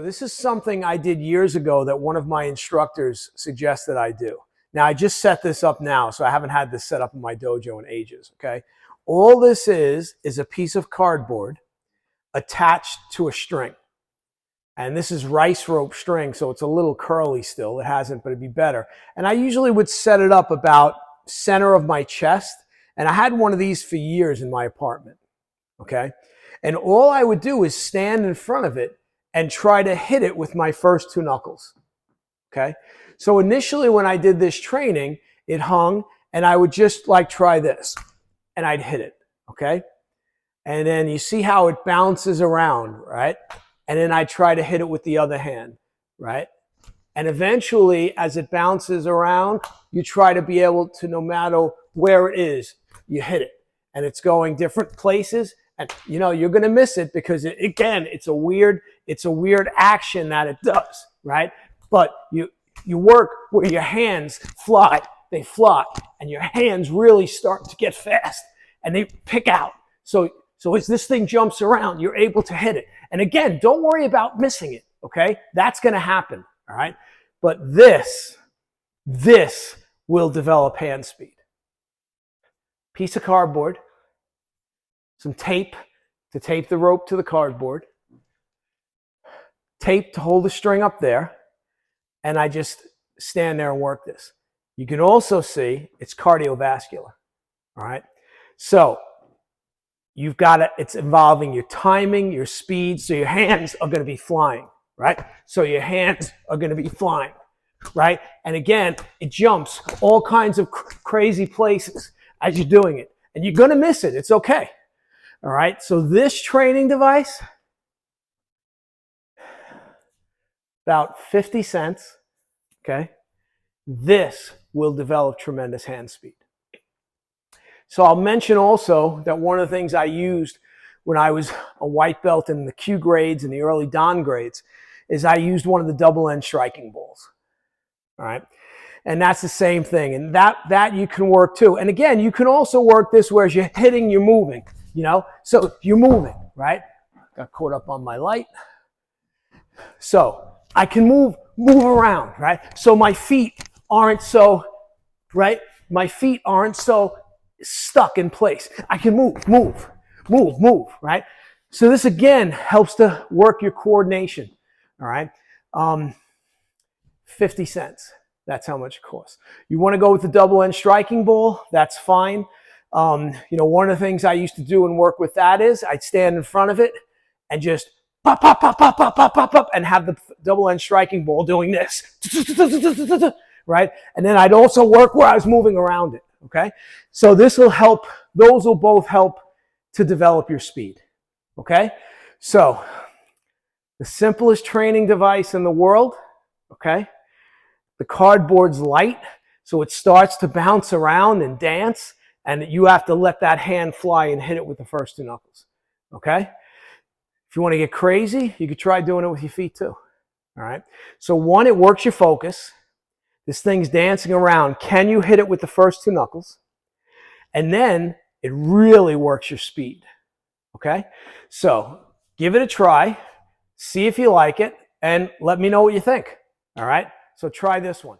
this is something I did years ago that one of my instructors suggested I do. Now, I just set this up now, so I haven't had this set up in my dojo in ages, okay? All this is a piece of cardboard attached to a string. And this is rice rope string, so it's a little curly still. It hasn't, but it'd be better. And I usually would set it up about center of my chest. And I had one of these for years in my apartment, okay? And all I would do is stand in front of it and try to hit it with my first two knuckles, okay? So initially when I did this training, it hung, and I would just like try this, and I'd hit it, okay? And then you see how it bounces around, right? And then I try to hit it with the other hand, right? And eventually, as it bounces around, you try to be able to, no matter where it is, you hit it. And it's going different places. And, you know, you're going to miss it because, again, it's a weird action that it does, right? But you work where your hands fly. They fly. And your hands really start to get fast. And they pick out. So as this thing jumps around, you're able to hit it. And again, don't worry about missing it, okay? That's going to happen, all right? But this will develop hand speed. Piece of cardboard, some tape to tape the rope to the cardboard, tape to hold the string up there, and I just stand there and work this. You can also see it's cardiovascular, all right? So you've got it, it's involving your timing, your speed, so your hands are going to be flying, right? So your hands are going to be flying, right? And again, it jumps all kinds of crazy places as you're doing it. And you're going to miss it. It's okay. All right? So this training device, about 50 cents, okay? This will develop tremendous hand speed. So I'll mention also that one of the things I used when I was a white belt in the Q grades and the early Dan grades is I used one of the double end striking balls. All right. And that's the same thing. And that you can work too. And again, you can also work this where as you're hitting, you're moving, you know, so you're moving, right? Got caught up on my light. So I can move around, right? So my feet aren't so, right? My feet aren't so stuck in place. I can move, right? So this again helps to work your coordination, all right? 50 cents. That's how much it costs. You want to go with the double end striking ball, that's fine. You know, one of the things I used to do and work with that is I'd stand in front of it and just pop, pop, pop, pop, pop, pop, pop, pop, and have the double end striking ball doing this, right? And then I'd also work where I was moving around it. Okay, so this will help, those will both help to develop your speed. Okay, so the simplest training device in the world, okay, the cardboard's light, so it starts to bounce around and dance, and you have to let that hand fly and hit it with the first two knuckles. Okay, if you want to get crazy, you could try doing it with your feet too. All right, so one, it works your focus. This thing's dancing around. Can you hit it with the first two knuckles? And then it really works your speed. Okay? So give it a try. See if you like it. And let me know what you think. All right? So try this one.